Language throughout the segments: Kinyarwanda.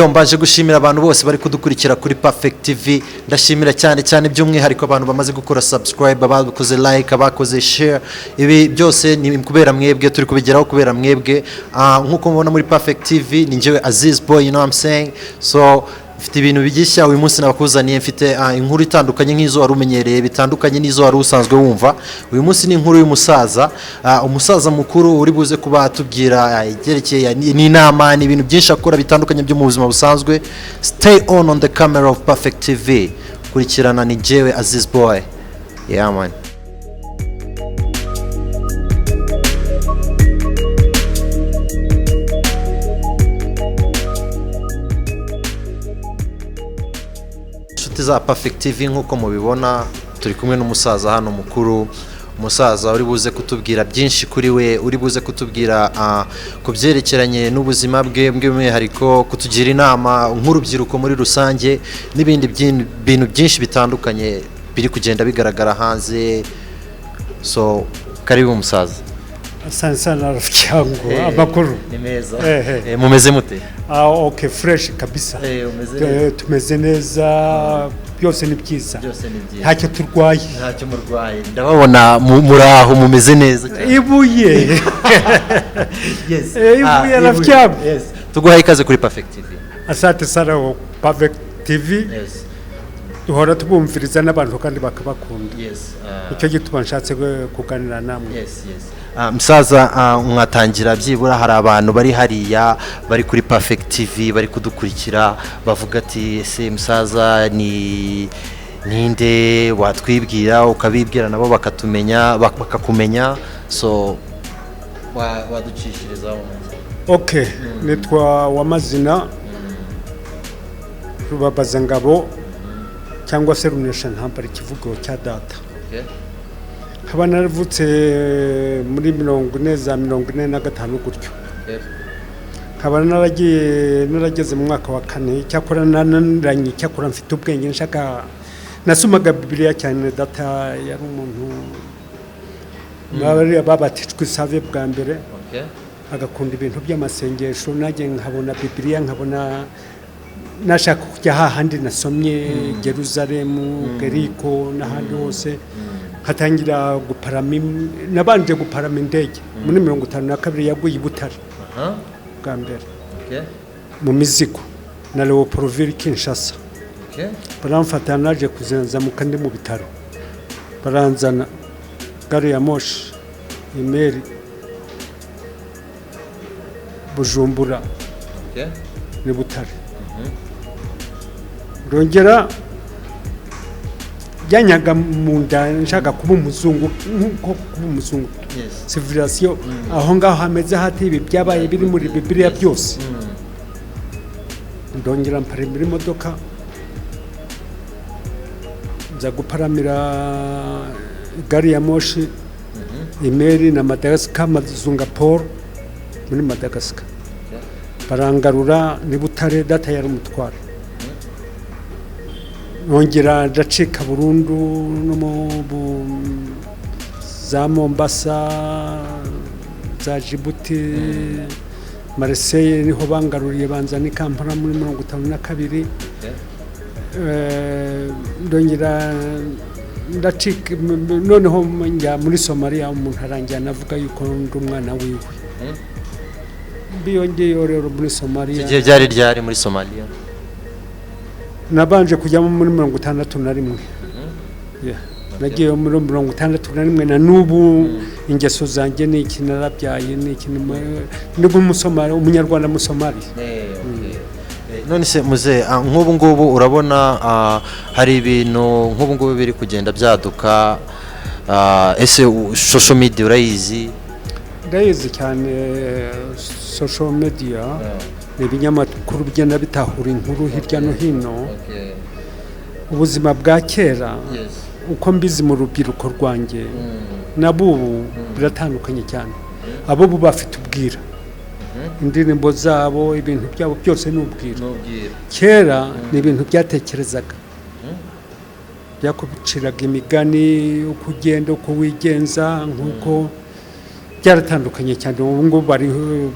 mbaje gushimira abantu bose bari kudukurikira kuri Perfect TV. Ndashimira cyane by'umwihariko abantu bamaze gukora subscribe, abakoze like, abakoze share. Ibi byose ni kubera mwebwe, turi kubigeraho kubera mwebwe. Nkuko mubona muri Perfect TV ni njyewe Aziz Boy, you know what I'm saying. So mfite ibintu bigishya uyu munsi nabakuzaniye, mfite inkuru itandukanye nk'izo wari umenyereye, bitandukanye n'izo wari usanzwe wumva. Uyu munsi ni inkuru y'umusaza, umusaza mukuru uri buze kuba atubwira igerekeye n'inama n'ibintu byinshi akora bitandukanye byo mu buzima busanzwe. Stay on the camera of Perfect TV. Kurikirana ni jewe Aziz Boy. Yeah man. za Perfect TV nkuko mubibona turi kumwe n'umusaza hano mukuru, umusaza uri buze kutubwira byinshi kuri we, uri buze kutubwira kubyerekeranye n'ubuzima bwe bw'umwihariko, kutugira inama nk'urubyiruko muri rusange n'ibindi bintu byinshi bitandukanye biri kugenda bigaragara hanze. So karibu umusaza. Sana rafiki amakuru ni meza. Mumeze mute? Okay, fresh kabisa. Tumeze neza, byose ni byiza. Ntacyo turwaye. Ntacyo murwaye. Ndababona muraho mumeze neza cyane. Ibuye. Yes. Ibuye rafiki. Yes. Tuguhaye ikaze kuri Perfect TV. Asante sana Perfect TV. Yes. Duhora tubumviriza n'abantu kandi bakabakunda. Yes. Icyo gituma nshatse kuganira namwe. Yes. Msaza mwatangira byibura hari abantu bari hariya bari kuri Perfect TV bari kudukurikira bavuga ati ese msaza ni ninde, watwibwira ukabibwira nabo bakakumenya. So waducishirizaho. Okay, nitwa WAMAZINA Rubabaza ngabo cyangwa se runesha ntambara ikivugo cya data. Okay. Nkaba naravutse muri 1945 gutyo. Nkaba narageze mu mwaka wa 4 cyakora naniranye, cyakora mfite ubwenge nshaka nasomaga Bibiliya cyane. Data yari umuntu babatijwe save bwa mbere, agakunda ibintu by'amasengesho. Najye nkabona Bibiliya, nkabona nashaka kujya hahandi nasomye Jerusalemu, Geriko n'ahandi hose. Hatangira guparami, nabanje guparama indege muri 52 yaguye i Butare bwa mbere mu mizigo na Leopoldville Kinshasa. Baramfata naje kuzenza mu kandi mu bitaro, baranzana gari ya moshi imeri Bujumbura ni Butare. Rongera yanyaga munda nshaka kuba umuzungu, nkuko kuba umuzungu. Civilisation aho ngaho hameze hati ibi byabaye biri muri Bibiliya byose. Ndongera mparimira imodoka nza guparamira gari ya moshi imeri na Madagascar, Singapore muri Madagascar. Barangarura ni Butare, data yari umutwara. Nongera ndacika burundu no mu za Mombasa, za Djibouti, Marseille niho bangaruriye banzana Kampala muri 52. Ndongera ndacika noneho njya muri Somalia. Umuntu arangiye navuga yuko ndi umwana wiwe. Biyongeye rero muri Somalia. Igihe byari ryari muri Somalia? Nabanje kujya muri 61. Nagiye muri 61 na nubu ingeso zanjye ni iki narabyaye ni iki ndi umusomali, umunyarwanda musomali. None se muze nk'ubu ngubu urabona hari ibintu nk'ubu ngubu biri kugenda byaduka, ese social media urayizi? Ndayizi cyane. Social media ibinyamakuru bigenda bitahura inkuru hirya no hino. Ubuzima bwa kera uko mbizi mu rubyiruko rwanjye nabubu biratandukanye cyane. Abo bafite ubwira, indirimbo zabo, ibintu byabo byose n'ubwira. Kera ni ibintu byatekerezaga, byakubiciraga imigani, uko ugenda uko wigenza, nkuko byaratandukanye cyane. Ubu ngo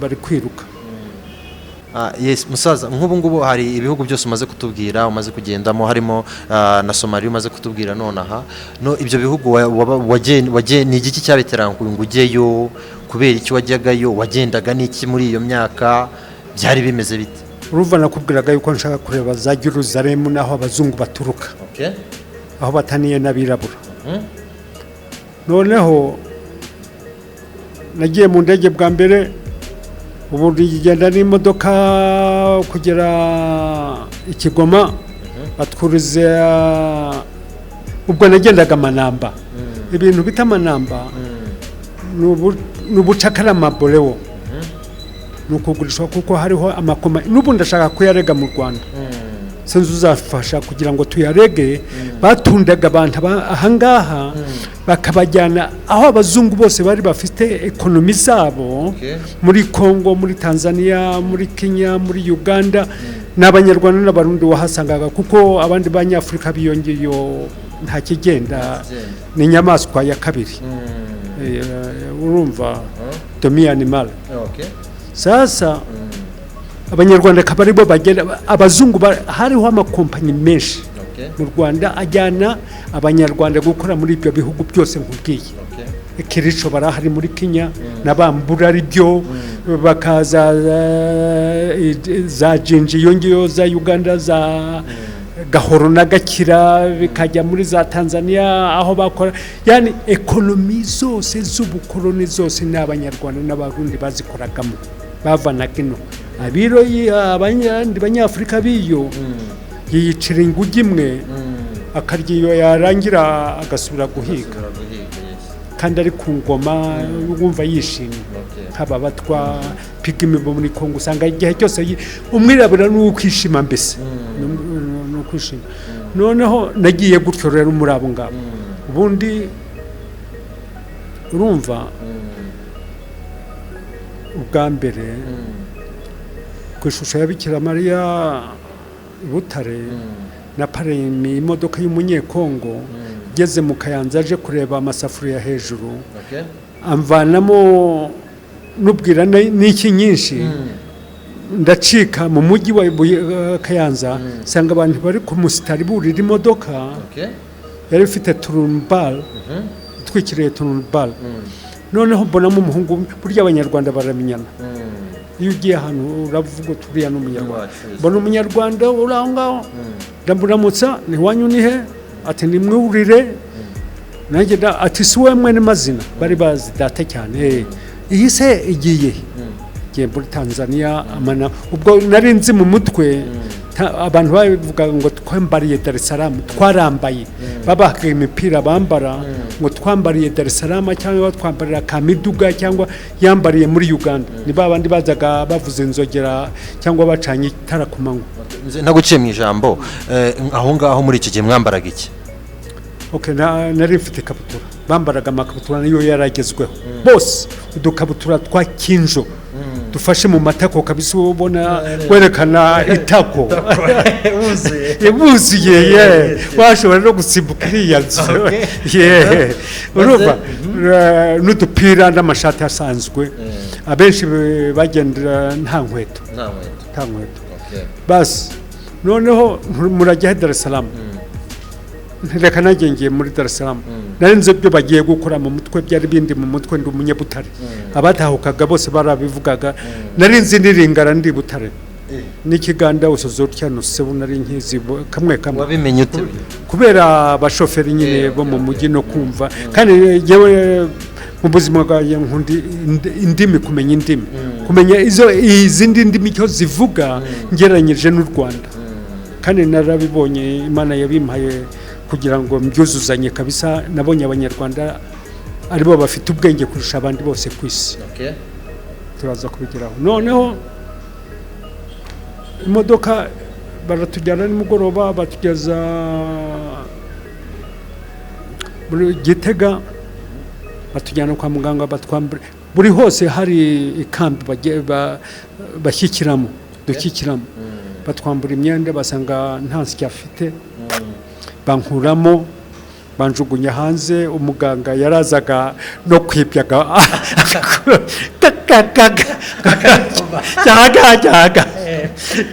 bari kwiruka. Yes musaza nk'ubu ngubu hari ibihugu byose umaze kutubwira umaze kugendamo harimo na Somalia umaze kutubwira nonaha no ibyo bihugu wagiye ni igiki cyabiteranga ngo ugeyo kubera iki wajyagayo wagendaga n'iki muri iyo myaka byari bimeze bite urumva nakubwiraga yuko nshaka kureba za Jerusalem naho abazungu baturuka aho bataniye n'abirabura noneho nagiye mu ndege bwa mbere ubu rigenda n'imodoka kugera Ikigoma batwurize ubwo nagendaga Manamba ibintu bita Manamba n'ubucakara maborewo nukugurishwa kuko hariho amakoma n'ubu ndashaka kuyarega mu Rwanda sinzi uzafasha kugira ngo tuyarege batundaga abantu ahangaha bakabajyana aho abazungu bose bari bafite ekonomi zabo muri Kongo muri Tanzania muri Kenya muri Uganda n'abanyarwanda n'abarundi wahasangaga kuko abandi banyafrika biyongeyo nta kigenda ni nyamaswa ya kabiri urumva demi animal sasa abanyarwanda kabari bo bagenda abazungu hariho amakompanyi menshi mu Rwanda ajyana abanyarwanda gukora muri ibyo bihugu byose nkubwiye Kiricho barahari muri Kenya nabambura ari byo bakaza za Jinji yongiyo za Uganda za Gahoro na Gakira bikajya muri za Tanzania aho bakora yani ekonomi zose z'ubukoloni zose n'abanyarwanda n'abarundi bazikoragamo bavana kino abiro abanyandi banyafrika biyo yicira ingugi imwe akaryiyo yarangira agasubira guhiga kandi ari ku ngoma wumva yishimye haba batwa pigimi bo muri Kongo usanga igihe cyose umwirabura n'ukwishima mbese n'ukwishima noneho nagiye gutyo rero muri abo ngabo ubundi urumva ubwa mbere ku ishusho ya Bikira Mariya Butare Naparamiye imodoka y'umunyekongo geze mu Kayanza aje kureba amasafuriya hejuru amvanamo nubwira n'iki nyinshi ndacika mu mujyi wa Kayanza sanga abantu bari ku musitari burira imodoka yari ifite turumbal twikiriye turumbal noneho mbonamo umuhungu burya abanyarwanda baramenyana iyo ugiye ahantu uravuga turiya n'umunyarwanda mbona umunyarwanda urangao ndamuramutsa ni wanyu nihe ati nimwurire nanjye ati siwe mwene mazina bari bazi data cyane iyi se igiye ngiye muri Tanzania amana ubwo nari nzi mu mutwe abantu bavuga ngo twambariye Dar es Salaam twarambaye babahaga imipira bambara ngo twambariye Dar es Salaam cyangwa twambarira Kamiduga cyangwa yambariye muri Uganda ni babandi bazaga bavuze inzogera cyangwa bacanye itara ku manywa naguciye mu ijambo aho ngaho muri iki gihe mwambaraga iki nari mfite kabutura bambaraga amakabutura niyo yaragezweho bose udukabutura twa kinjo dufashe mu matako kabisa ubona werekana itako buzuye washobora no gusimbuka iriya nzu urumva n'udupira n'amashati asanzwe abenshi bagendera nta nkweto basi noneho murajya Dar es Salaam reka nagengiye muri Dar es Salaam narinze byo bagiye gukora mu mutwe byari bindi mu mutwe ndi umunyabutare abatahukaga bose barabivugaga narinze ndiringara ndi Butare n'ikiganda usozo cyano sebu nari nkizi kamwe wabimenye ute kubera abashoferi nyine bo mu mujyi no kumva kandi yewe mu buzima bwaje nkundi indimi kumenya indimi kumenya izindi ndimi cyo zivuga ngeranyije n'u Rwanda kandi narabibonye Imana yabimpaye kugira ngo mbyuzuzanye kabisa nabonye abanyarwanda aribo bafite ubwenge kurusha abandi bose ku isi turaza kubigeraho noneho imodoka baratujyana nimugoroba batugeza muri Gitega batujyana kwa muganga batwambure buri hose hari ikambi bashyikiramo dushyikiramo batwambura imyenda basanga nta nsya afite bankuramo banjugunya hanze umuganga yarazaga no kwibyaga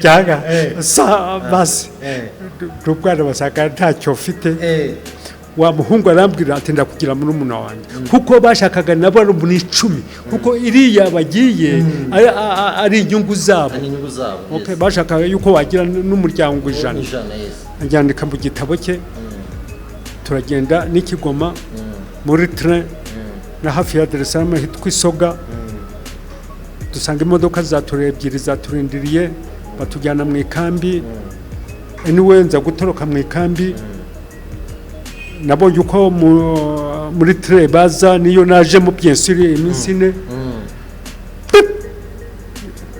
cyanga sa basi rubwana basaka ntacyo ufite wa muhungu arambwira ati ndakugira muri umuna wanjye kuko bashakaga nabo ari muri 10 kuko iriya bagiye ari inyungu zabo okay bashakaga yuko wagira n'umuryango ijana ajyandika mu gitabo cye turagenda n'ikigoma muri train na hafi ya Dar es Salaam hitwa Isoga dusanga imodoka zaturebyiri zaturindiriye batujyana mu ikambi anyway nza gutoroka mu ikambi nabonye uko muri train baza niyo naje mu byensiri iminsi ine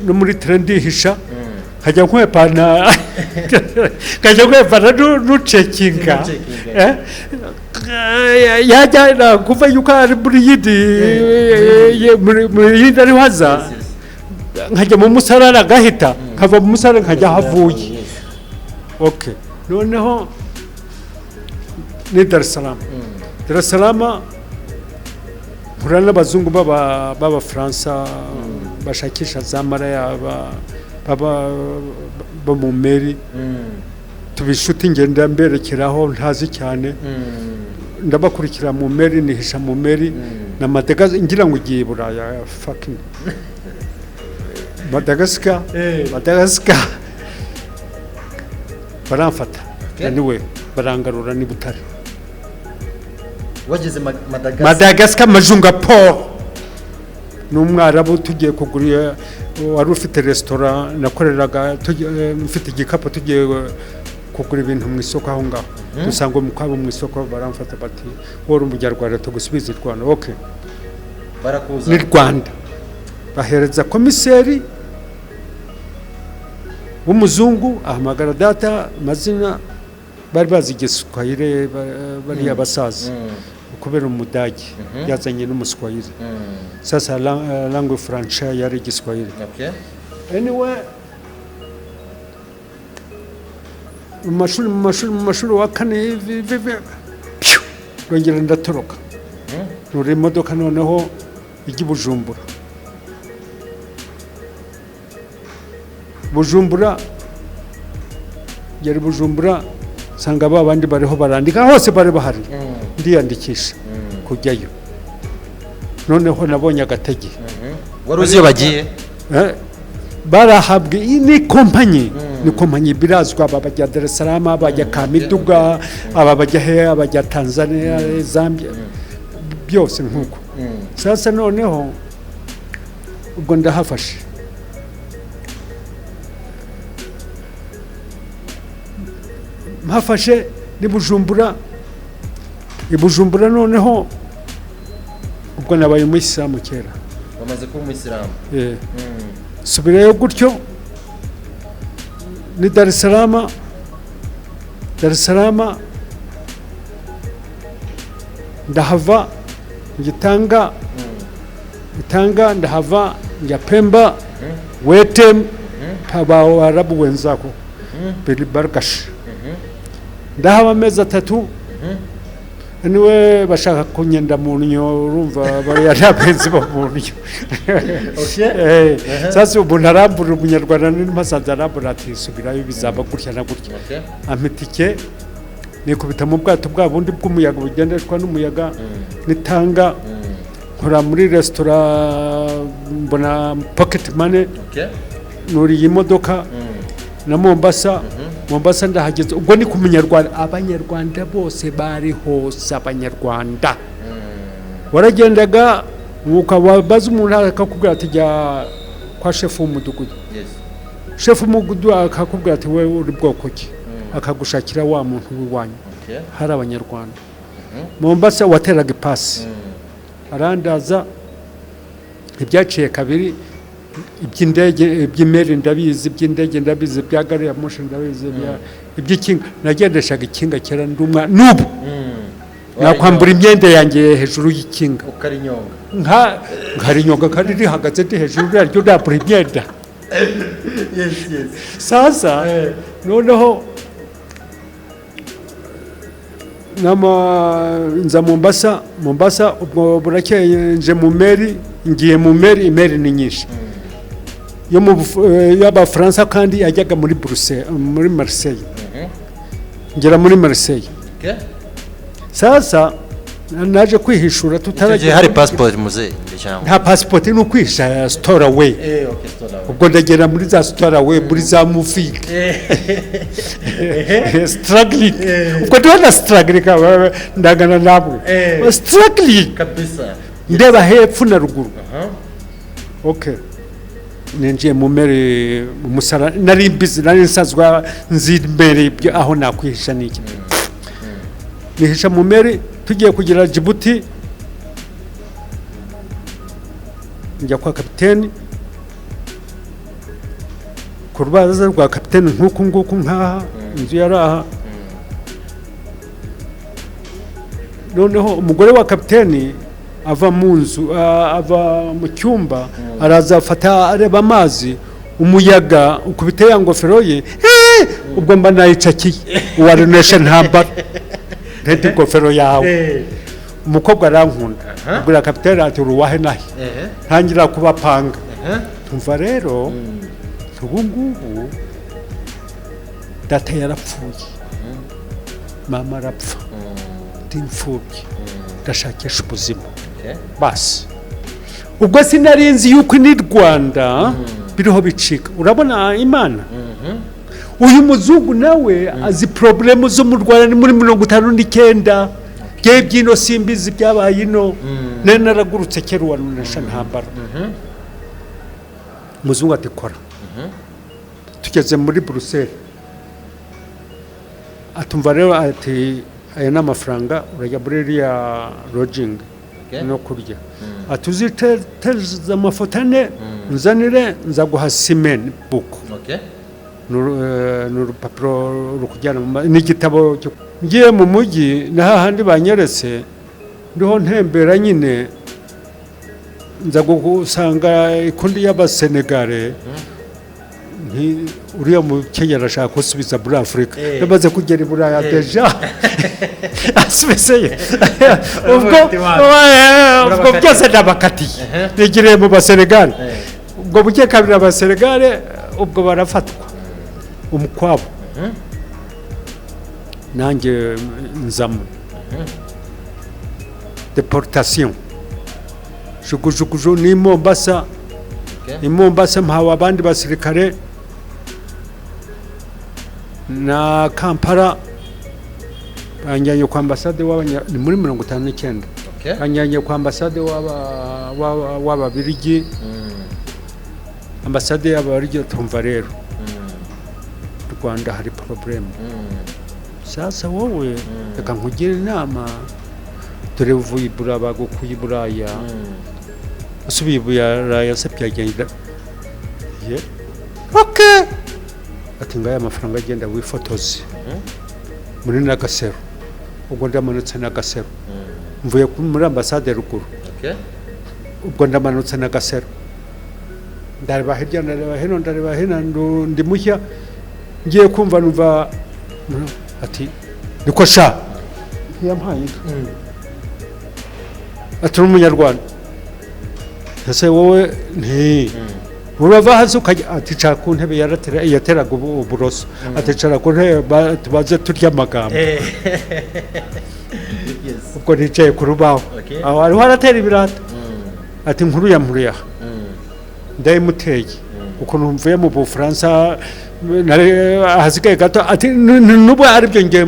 no muri train ndihisha kajya kwepana n'ucekinga yajya kuva yuko ari muri yindi ari haza nkajya mu musarara gahita kava mu musarara nkajya havuye okay noneho ni Dar es Salaam Dar es Salaam murana bazungu baba Fransa bashakisha za maraya baba mu meri tubishuti ngenda mberekeraho ntazi cyane ndabakurikira mu meri nihisha mu meri na Madagascar ngira ngo ugiye Buraya fucking Madagascar baramfata anyway barangarura ni Butare wageze Madagascar Majunga Port n'umwarabu tugiye kugurira wari ufite restaurant nakoreraga mfite igikapo tugiye kugura ibintu mu isoko aho ngaho dusanga umukabo mu isoko baramfata bati wori umunyarwanda tugusubiza Rwanda okay barakuza ni Rwanda bahereza komiseri w'umuzungu ahamagara data mazina bari bazi igiswahili bari abasaza kubera umudage yazanye n'umuswahili sasa langue française yari igiswahili okay anyway mu mashuri wa kane rongera ndatoroka nuri imodoka noneho ijya Bujumbura yari Bujumbura sanga babandi bariho barandika hose bari bahari ndiyandikisha kujyayo noneho nabonye agatege wari uzi bagiye barahabwe ni kompanyi birazwa abajya Dar es Salaam abajya Kamiduga abajya he abajya Tanzania Zambia byose nkuko sasa noneho ubwo ndahafashe mpafashe ni Bujumbura noneho ubwo nabaye umuyisilamu kera bamaze kuba umuyisilamu subirayo gutyo ni Dar es Salaam ndahava ngitanga ndahava njya Pemba wete paba arabu wenzako bili bargash ndahaba amezi 3 niwe bashaka kunyenda mu nyo urumva barayabenze bamunyo sasa ubu narambura umunyarwanda n'amasanza arambura ati subirayo bizaba gutya na gutya ampitike nikubita mu bwato bwa bundi bw'umuyaga bugendeshwa n'umuyaga nitanga nkora muri restaurant mbona pocket money nuri imodoka na Mombasa ndahageze ubwo ni ku munyarwanda abanyarwanda bose bari hose abanyarwanda waragendaga ukabaza umuntu akakubwira ati jya kwa chef w'umudugudu chef w'umudugudu akakubwira ati wewe uri bwoko ki akagushakira wa muntu w'iwanyu hari abanyarwanda Mombasa wateraga ipasi arandaza ibyaciye kabiri iby'indege iby'imeri ndabizi iby'indege ndabizi bya gari ya moshi ndabizi iby'ikinga nagendeshaga ikinga kera ndumwa nubu nakwambura imyenda yanjye hejuru y'ikinga ukarinyonga nkarinyonga kandi rihagaze ndi hejuru yaryo ndapura imyenda sasa noneho nza Mombasa ubwo burakeye nje mu meri ngiye mu meri imeri ni nyinshi y'abafaransa kandi yajyaga muri Bruxelles muri Marseille ngera muri Marseille sasa naje kwihishura tutaragiye hari passport muze nta passport ni ukwisha store away ubwo ndagera muri za store away muri za mufike struggling ubwo ndabona struggling ndagana nabwo struggling kabisa ndeba hepfo na ruguru okay ninjiye mu mere umusara nari busy nari nsazwa nzimbere aho nakwihisha niki nihisha mu mere tugiye kugira Djibouti njya kwa kapiteni ku rubaza rwa kapiteni nk'uku nkaha inzu yaraha noneho umugore wa kapiteni ava mu nzu ava mu cyumba araza afata areba amazi umuyaga ukubita ya ngofero ye ubwo mba nayicakiye uwarunesha ntambara ntete ingofero yawe umukobwa arankunda ubwira kapiteni ati uruwahe nahe ntangira kubapanga tumva rero ubu ngubu data yarapfuye mama arapfa ndimfubye ndashakisha ubuzima basi ubwo sinarinzi yuko ni Rwanda biriho bicika urabona Imana uyu muzungu nawe azi problemu zo mu Rwanda ni muri 59 bye byino simbizi byabaye ino nene naragurutse kera warunesha ntambara muzungu ati kora tugeze muri Bruxelles atumva rero ati aya n'amafaranga urajya muri ya lodging no kurya atuziteza amafoto ane nzanire nzaguha cement book n'urupapuro rukujyana n'igitabo ngiye mu mujyi na hahandi banyeretse ndiho ntembera nyine nza gusanga ikundi y'abasenegale uriya mukenyera ashaka gusubiza muri Afurika yamaze kugera i Buraya deja asubizeyo ubwo byose ndabakatiye nigiriye mu basenegale ubwo buke kabiri abasenegale ubwo barafatwa umukwabo nanjye nzamo deportation jugujuguju ni Mombasa mpawe abandi basirikare na Kampala banjyanye kwa ambasade ni muri 59 banjyanye kwa ambasade w'ababirigi ambasade y'ababirigi tumva rero Rwanda hari problem sasa wowe reka nkugire inama dore uvuye ibura bagukuye Buraya usubiye Buraya se byagenda okay ati ngaya amafaranga agenda wifotoze muri Nagasero ubwo ndamanutse Nagasero mvuye muri ambasade ruguru ubwo ndamanutse Nagasero ndareba hirya ndareba hino ndi mushya ngiye kumva numva ati niko sha yampaye ati umunyarwanda ese wowe nti urava hasi ukajya aticara ku ntebe yateraga uburoso aticara ku ntebe tubaze turya amagambo ubwo nicaye ku rubaho aho ariho aratera ibirata ati nkuru ya mpuriya ndayimuteye uko numvuye mu Bufaransa ahasigaye gato ati n'ubu aribyo ngiye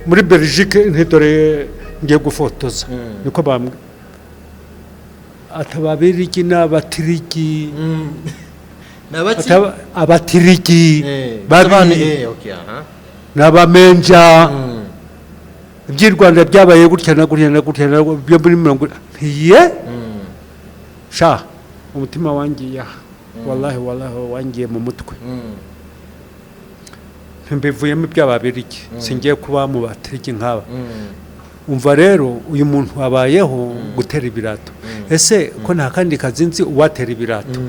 muri Belgique ntidore ngiye gufotoza niko bamwe atababirigi n'abatirigi abatirigi n'abamenja iby'i Rwanda byabaye gutya na gutya byo muri 40 sha umutima wangiye wallahi wangiye mu mutwe mbivuyemo by'ababirigi singiye kuba mu batirigi nk'aba umva rero uyu muntu wabayeho gutera ibirato ese ko nta kandi kazi nzi uwatera ibirato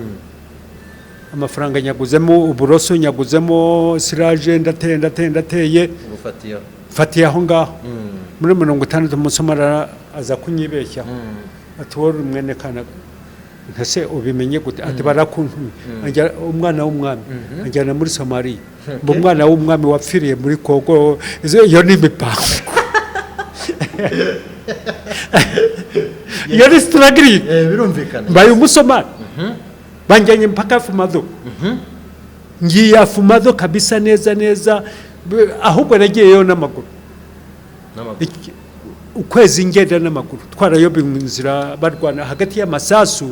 amafaranga nyaguzemo uburoso nyaguzemo siraje ndateye fatiye aho ngaho muri 60 umusomara aza kunyibeshya ati wowe mwene kana ntase ubimenye gute ati barakuntumye umwana w'umwami anjyana muri Somalia umwana w'umwami wapfiriye muri Kongo iyo ni imipango iyo ni struggling birumvikana mbaye umusomali banjyanye mpaka Fumado ngiye Fumado kabisa neza ahubwo nagiyeyo n'amaguru ukwezi ngenda n'amaguru twarayobe mu nzira barwana hagati y'amasasu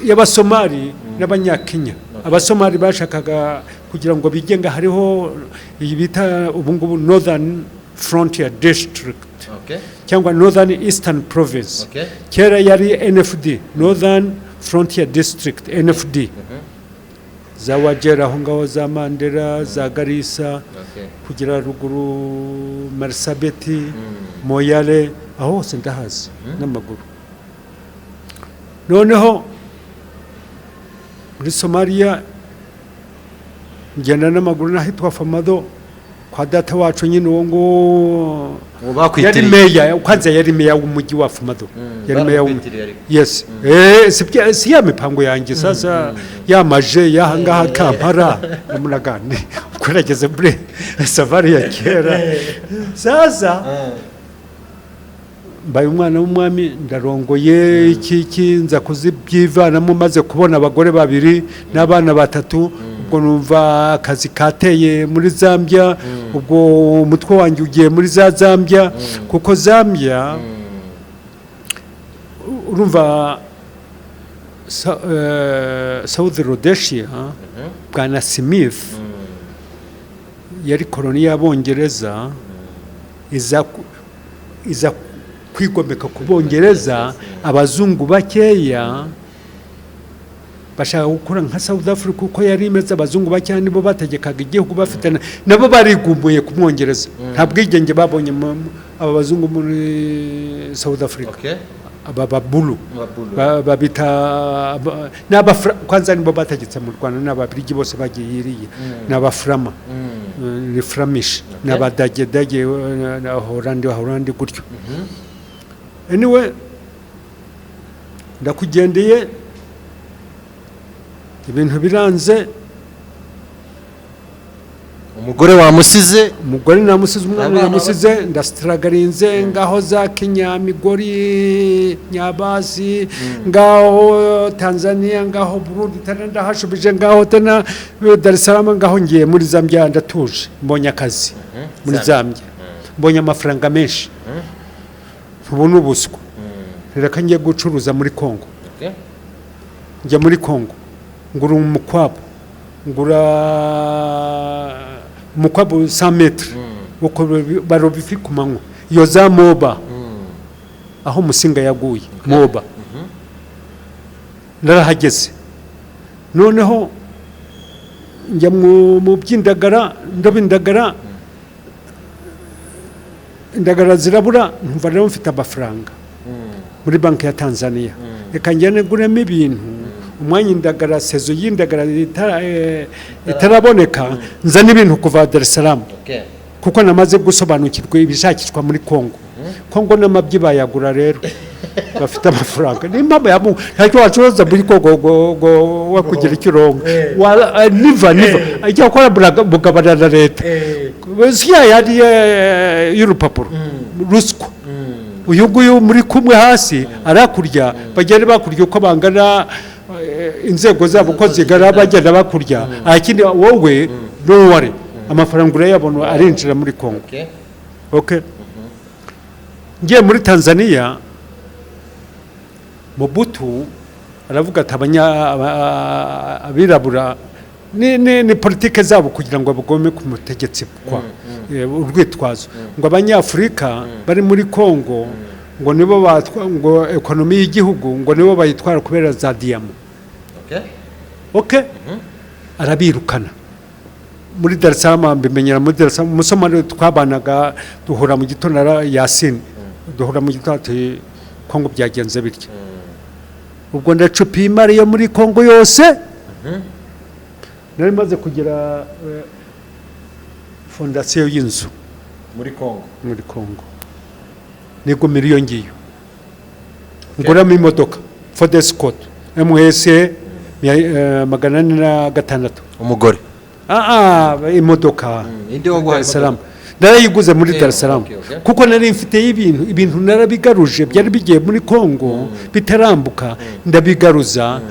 y'abasomali n'abanyakenya abasomali bashakaga kugira ngo bigenga hariho bita ubungubu Northern Frontier District cyangwa Northern Eastern Province kera yari NFD Northern Frontier District NFD za Wajera aho ngaho za Mandera za Garissa kugira ruguru Marsabiti Moyale aho hose ndahazi n'amaguru noneho muri Somalia ngenda n'amaguru n'ahitwa Fumado kwa data wacu nyine uwo ngo yari meya kwanza yari meya w'umujyi wa Fumado yari meya yes si ya mipango yanjye sasa yamaje yahangaha Kampala namunagane kurageze bre safari ya kera sasa mbaye umwana w'umwami ndarongoye iki nza kuzibyivanamo maze kubona abagore babiri n'abana batatu ubwo numva akazi kateye muri Zambia ubwo umutwe wanjye ugiye muri za Zambia kuko Zambia urumva South Rhodesia Bwana Smith yari koloni y'Abongereza iza kwigomeka ku Bongereza abazungu bakeya bashaka gukora nka South Africa kuko yari imeze abazungu bakeya nibo bategekaga igihugu bafitana nabo barigumbuye ku Mwongereza nta bwigenge babonye aba bazungu muri South Africa aba babulu babita kwanza nibo bategetse mu Rwanda n'ababirigi bose bagiye yiriye n'abaframa ni Flemish n'abadage na Holandi gutyo anyway ndakugendeye ibintu biranze umugore wamusize umugore namusize umwana namusize ndastragarinze ngaho za Kenya Migori Nyabazi ngaho Tanzania ngaho Burundi ndahashubije ngaho tena Dar es Salaam ngaho ngiye muri Zambia ndatuje mbonye akazi muri Zambia mbonye amafaranga menshi ubona ubuswa reka ngiye gucuruza muri Kongo njya muri Kongo ngura umukwabu ngura umukwabu 100 metre uko barobifi ku manywa iyo za Moba aho Musinga yaguye Moba narahageze noneho njya mu by'indagara ndabindagara indagara zirabura ntumva rero mfite amafaranga muri banki ya Tanzania reka njyane guremo ibintu umwanya indagara sezo y'indagara itaraboneka nza n'ibintu kuva Dar es Salaam kuko namaze gusobanukirwa ibishakishwa muri Kongo Kongo n'amabyi bayagura rero bafite amafaranga n'impamvu yamu ntacyo wacuruza muri Kongo go wakugira ikirongo niva ajya gukora bugabana na leta siya yari y'urupapuro ruswa uyu nguyu muri kumwe hasi arakurya bagenda bakurya uko bangana inzego zabo ko zigara bagenda bakurya akindi wowe n'uware amafaranga urayabona arinjira muri Kongo okay ngiye muri Tanzania Mobutu aravuga ati abirabura ni politike zabo kugira ngo bagome ku mutegetsi kwa urwitwazo ngo abanyafrika bari muri Kongo ngo nibo ngo ekonomi y'igihugu ngo nibo bayitwara kubera za diamond okay arabirukana muri Dar es Salaam bimenyera muri Dar es Salaam Musomali twabanaga duhura mu gitondo Yasin duhura mu gitondo Kongo byagenze bityo ubwo ndacupiye imari yo muri Kongo yose nari maze kugira fondasiyo y'inzu muri Kongo nego miliyoni ngiyo nguramo imodoka Ford Escort MS 406 umugore imodoka indi wo guhaye Salaam narayiguze muri Dar es Salaam kuko nari mfite ibintu narabigaruje byari bigiye muri Kongo bitarambuka ndabigaruza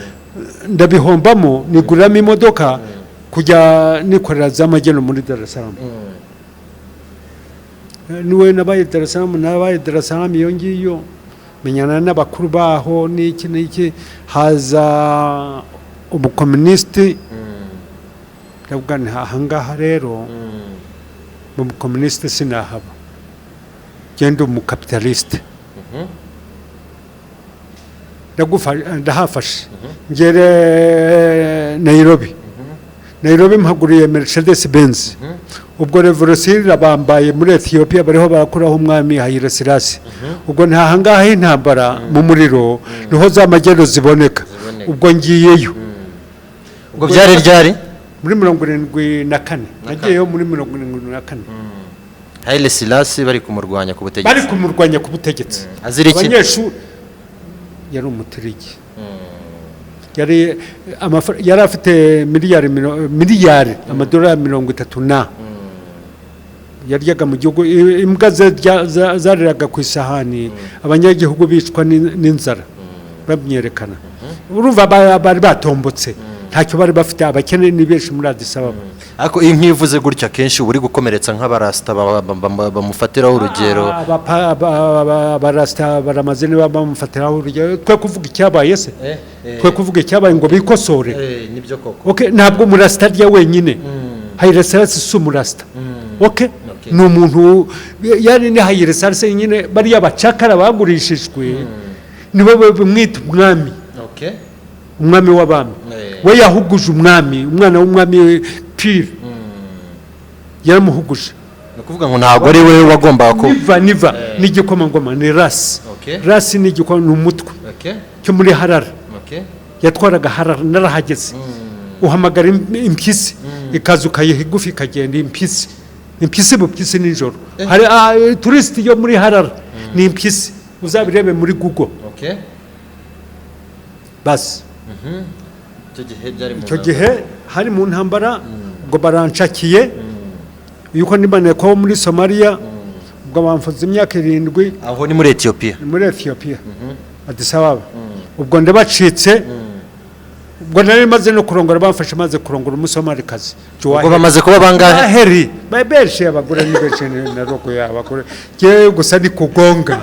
ndabihombamo niguramo imodoka kujya nikorera z'amageno muri Dar es Salaam niwe nabaye Dar es Salaam iyo ngiyo menyana n'abakuru baho n'iki haza ubukomunisiti ndavuga nti ahangaha rero mu bukomunisiti sinahaba genda umukapitaliste ndahafashe ngere Nairobi mpaguriye Mercedes Benz ubwo revolution irabambaye muri Ethiopia bariho barakuraho umwami Haile Selassie ubwo ntahangaha intambara mu muriro niho za magendo ziboneka ubwo ngiyeyo ubwo byari ryari muri 74 nagiyeyo muri 74 Haile Selassie bari kumurwanya ku butegetsi azira iki abanyeshuri yari umutirigi yari afite miliyari amadolari 30 yaryaga mu gihugu imbwa zariraga ku isahani abanyagihugu bicwa n'inzara bamyerekana urumva bari batombotse ntacyo bari bafite abakene ni benshi muri Addis Ababa ariko iyo nkivuze gutya kenshi uri gukomeretsa nk'abarasta bamufatiraho urugero abarasta baramaze niba bamufatiraho urugero twe kuvuga icyabaye se twe kuvuga icyabaye ngo bikosore nibyo koko okay ntabwo murasta rya wenyine Haile Selassie si umurasta okay ni umuntu yari ni Haile Selassie nyine bari abacakara bagurishijwe nibo bamwita umwami okay umwami w'abami we yahuguje umwana w'umwami pire yaramuhuguje no kuvuga ngo ntabwo ari we wagombaga ko niva n'igikomangoma ni rasi n'igikomangoma ni umutwe cyo muri Harara yatwaraga Harara narahageze uhamagara impyisi ikaza ukayiha igufi ikagenda impyisi nijoro hari turisiti yo muri Harara ni impyisi uzabirebe muri Google basi icyo gihe hari mu ntambara ubwo barancakiye yuko nibaneye ko muri Somalia ubwo bamfuze imyaka 7 aho ni muri Ethiopia Addis Ababa ubwo ndabacitse ubwo nari maze no kurongora bamfashe maze kurongora umusomalikazi ubwo bamaze kuba bangahe heri babeshe abagore ni beshe na roko y'abagore je gusa ni kugonga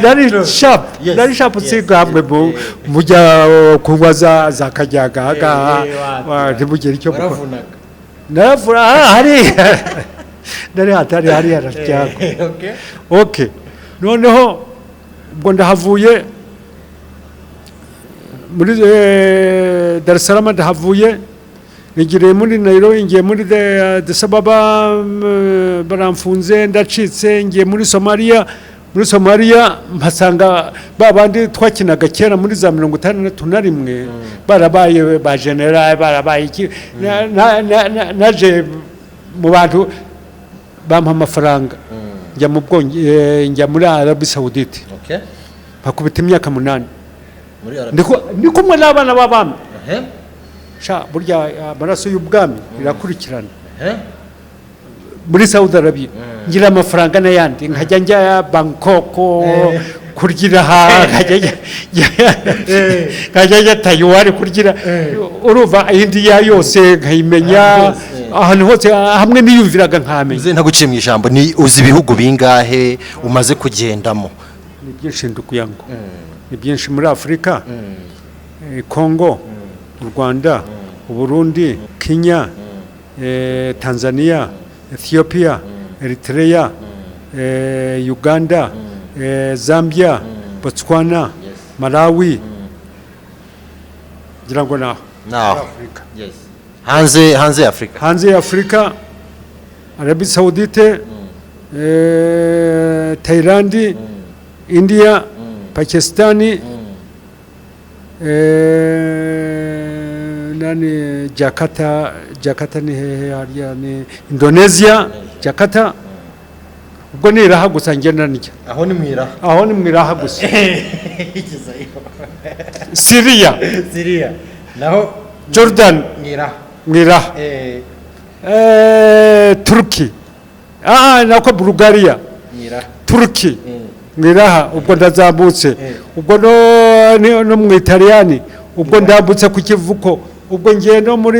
dari sharp sigamwe mujya kunywa za kajyaga ntibugire icyo baravunaga naravura hari dari hatari hari aracyago okay noneho ubwo ndahavuye muri Dar es Salaam ndahavuye nigiriye muri Nairobi ngiye muri Addis Ababa baramfunze ndacitse ngiye muri Somalia mpasanga babandi twakinaga kera muri za 51 barabaye ba general barabaye iki naje mu bantu bampa amafaranga njya muri Arabie Saoudite bakubita imyaka 8 ndiko mwe n'abana b'abami burya amaraso y'ubwami irakurikirana muri Saudi Arabia ngira amafaranga n'ayandi nkajya njya Bangkok kurgira nkajya Taiwan kurgira uruva India yose nkayimenya ahantu hose hamwe niyumviraga nkamenya ntaguciye mu ijambo ni uzi ibihugu bingahe umaze kugendamo ni byinshi ndukuyango ni byinshi muri Afrika Congo Rwanda Burundi Kenya Tanzania Ethiopia Eritrea Uganda Zambia Botswana Malawi ngirango naho hanze ya Afrika Arabie Saoudite Thailand India Pakistan nani Jakarta ni hehe hariya ni Indonesia Jakarta ubwo niraha gusa ngenda ndya aho ni mwira aho ni mwiraha gusa Syria naho Jordan mwiraha Turki nako Bulgaria Turki mwiraha ubwo ndazambutse ubwo no mu Italiyani ubwo ndambutse ku kivuko ubwo ngiye no muri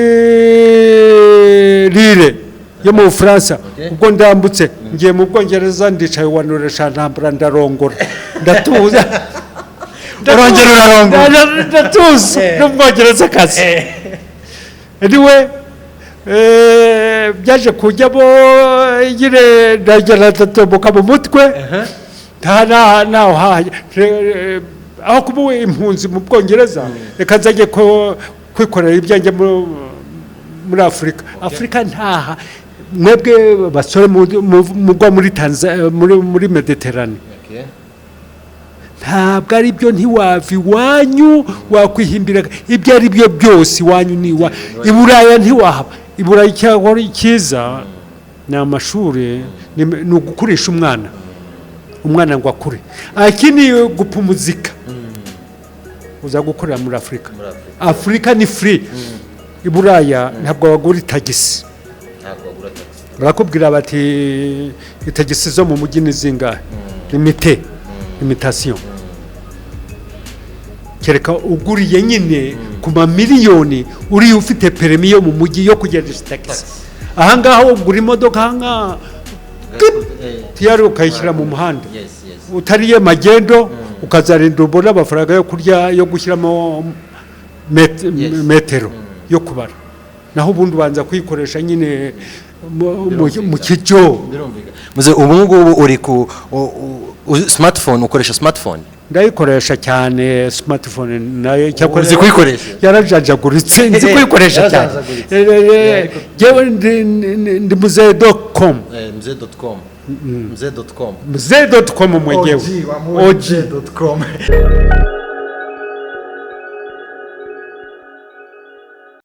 Lille yo mu Bufaransa ubwo ndambutse ngiye mu Bwongereza ndicaye wanuresha ntambara ndarongora ndatuza urongera urarongora ndatuza no mu Bwongereza kazi anyway byaje kujyamo yire ndagera ndatomboka mu mutwe naho aho kuba impunzi mu Bwongereza reka nzajye kwikorera ibyanjye muri Afurika ntaha mwebwe basore mugwa muri Tanzania muri Mediterane ntabwo ari byo ntiwava iwanyu wakwihimbira ibyo ari byo byose iwanyu niwa iburaya ntiwahaba iburaya cyangwa ikiza ni amashuri ni ugukurisha umwana ngo akure akini gupumuzika uza gukorera muri Afurika ni free iburaya ntabwo bagura itagisi barakubwira bati itagisi zo mu mujyi ni zingahe imitation kereka uguriye nyine ku mamiliyoni uri ufite perimi yo mu mujyi yo kugendesha taxi ahangaha ugura imodoka ahangaha tiyari ukayishyira mu muhanda utariye magendo ukazarinda ubona amafaranga yo kurya yo gushyiramo metero yo kubara naho ubundi ubanza kuyikoresha nyine mu kijyo ubu ngubu uri ku smartphone ukoresha smartphone ndayikoresha cyane smartphone nayo uzi kuyikoresha yarajanjaguritse nzi kuyikoresha cyane jewe ndi muze.com muze.com mwenyewe OG